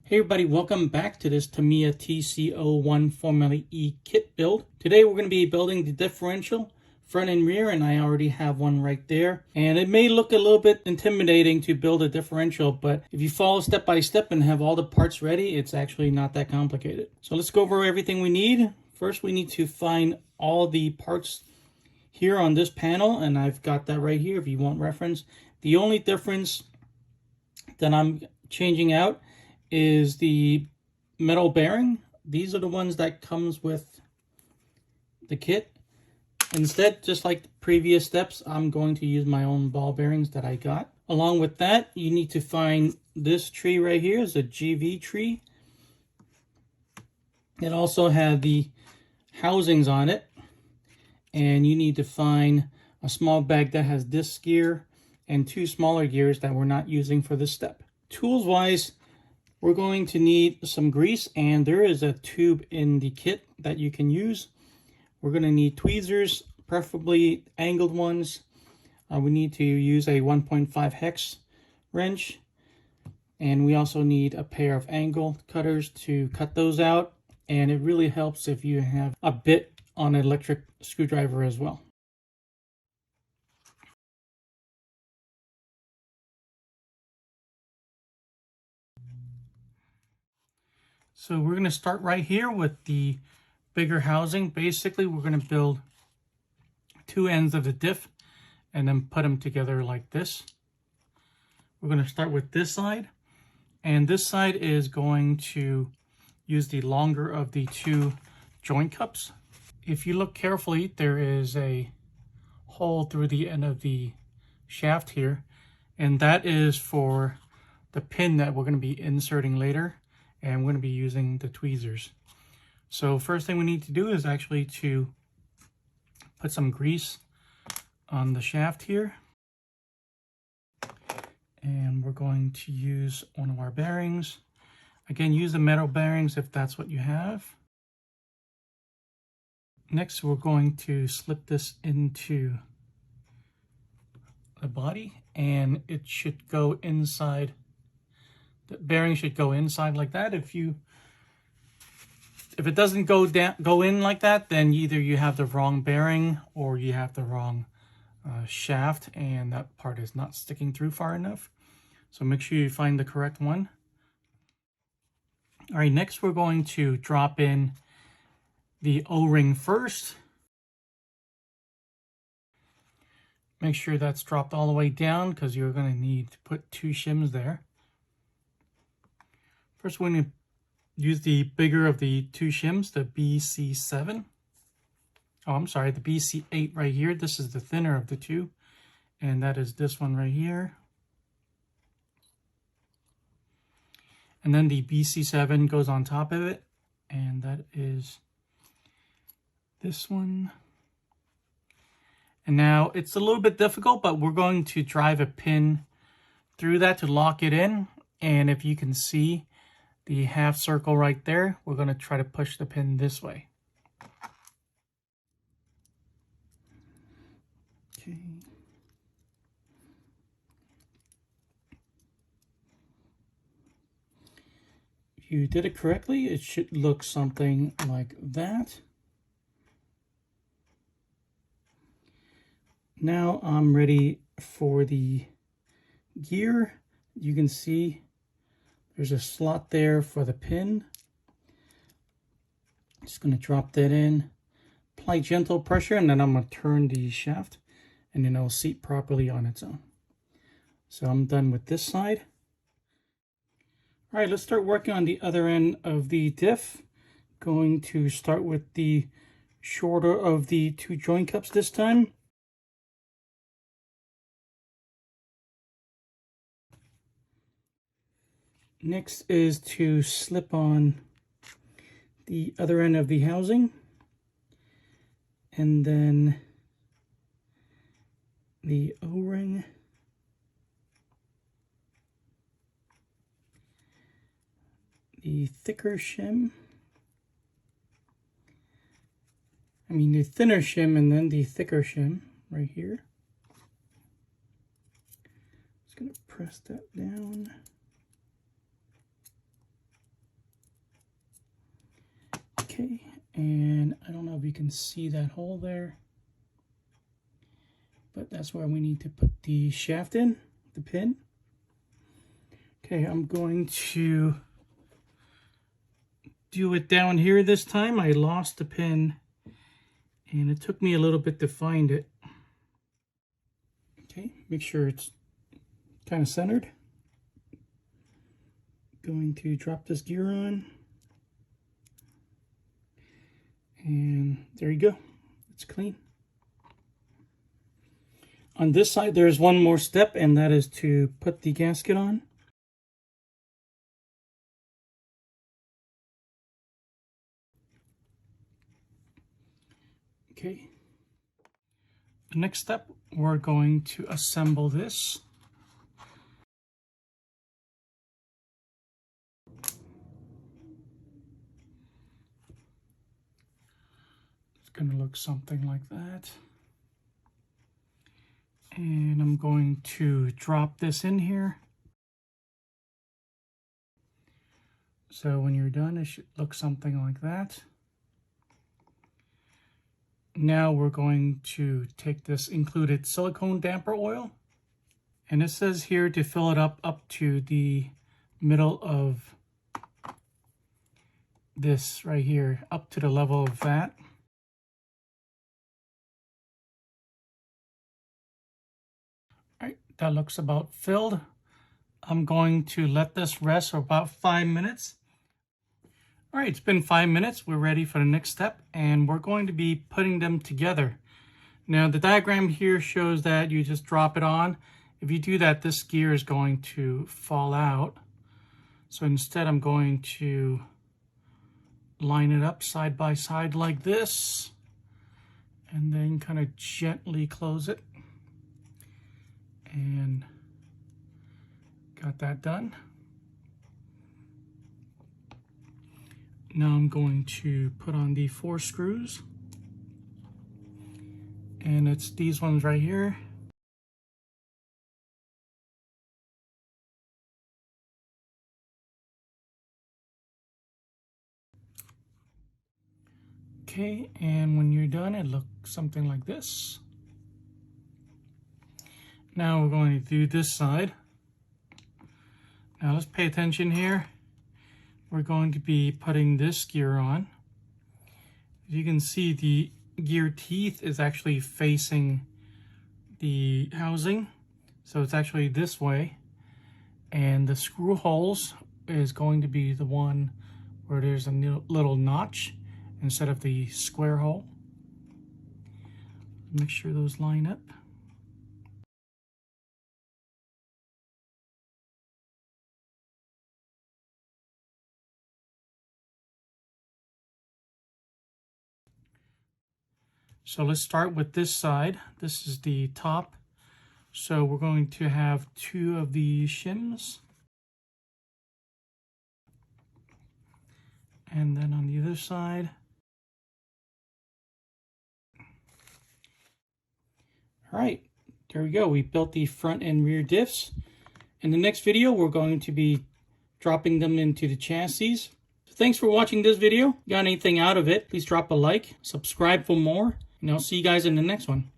Hey everybody, welcome back to this Tamiya TC-01 Formula E kit build. Today we're going to be building the differential front and rear, and I already have one right there. And it may look a little bit intimidating to build a differential, but if you follow step by step and have all the parts ready, it's actually not that complicated. So let's go over everything we need. First, we need to find all the parts here on this panel, and I've got that right here if you want reference. The only difference that I'm changing out is the metal bearing. These are the ones that comes with the kit. Instead, just like the previous steps, I'm going to use my own ball bearings that I got. Along with that, you need to find this tree right here is a GV tree. It also had the housings on it, and you need to find a small bag that has this gear and two smaller gears that we're not using for this step. Tools wise, we're going to need some grease, and there is a tube in the kit that you can use. We're going to need tweezers, preferably angled ones. We need to use a 1.5 hex wrench, and we also need a pair of angle cutters to cut those out, and it really helps if you have a bit on an electric screwdriver as well. So we're going to start right here with the bigger housing. Basically, we're going to build two ends of the diff and then put them together like this. We're going to start with this side, and this side is going to use the longer of the two joint cups. If you look carefully, there is a hole through the end of the shaft here, and that is for the pin that we're going to be inserting later, and we're going to be using the tweezers. So first thing we need to do is actually to put some grease on the shaft here. And we're going to use one of our bearings. Again, use the metal bearings if that's what you have. Next, we're going to slip this into the body, and it should go inside. The bearing should go inside like that. If it doesn't go in like that, then either you have the wrong bearing or you have the wrong shaft, and that part is not sticking through far enough. So make sure you find the correct one. All right, next we're going to drop in the O-ring first. Make sure that's dropped all the way down because you're going to need to put two shims there. First, we're going to use the bigger of the two shims, the BC7. Oh, I'm sorry, the BC8 right here. This is the thinner of the two, and that is this one right here. And then the BC7 goes on top of it, and that is this one. And now it's a little bit difficult, but we're going to drive a pin through that to lock it in. And if you can see the half circle right there, we're going to try to push the pin this way. Okay. If you did it correctly, it should look something like that. Now I'm ready for the gear. You can see there's a slot there for the pin. Just going to drop that in, apply gentle pressure, and then I'm going to turn the shaft, and then it'll seat properly on its own. So I'm done with this side. All right, let's start working on the other end of the diff. Going to start with the shorter of the two joint cups this time. Next is to slip on the other end of the housing, and then the O-ring, the thicker shim, the thinner shim, and then the thicker shim right here. Just gonna press that down. Okay, and I don't know if you can see that hole there, but that's where we need to put the shaft in, the pin. Okay, I'm going to do it down here this time. I lost the pin and it took me a little bit to find it. Okay, make sure it's kind of centered. Going to drop this gear on. And there you go, it's clean. On this side, there's one more step, and that is to put the gasket on. Okay. The next step, we're going to assemble this. It's going to look something like that. And I'm going to drop this in here. So when you're done, it should look something like that. Now we're going to take this included silicone damper oil. And it says here to fill it up to the middle of this right here, up to the level of that. All right, that looks about filled. I'm going to let this rest for about 5 minutes. All right, it's been 5 minutes. We're ready for the next step, and we're going to be putting them together. Now, the diagram here shows that you just drop it on. If you do that, this gear is going to fall out. So instead, I'm going to line it up side by side like this, and then kind of gently close it. And got that done. Now I'm going to put on the 4 screws, and it's these ones right here. Okay, and when you're done, it looks something like this. Now we're going to do this side. Now let's pay attention here. We're going to be putting this gear on. As you can see, the gear teeth is actually facing the housing. So it's actually this way. And the screw holes is going to be the one where there's a little notch instead of the square hole. Make sure those line up. So let's start with this side. This is the top. So we're going to have 2 of the shims. And then on the other side. All right, there we go. We built the front and rear diffs. In the next video, we're going to be dropping them into the chassis. Thanks for watching this video. Got anything out of it, please drop a like, subscribe for more, and I'll see you guys in the next one.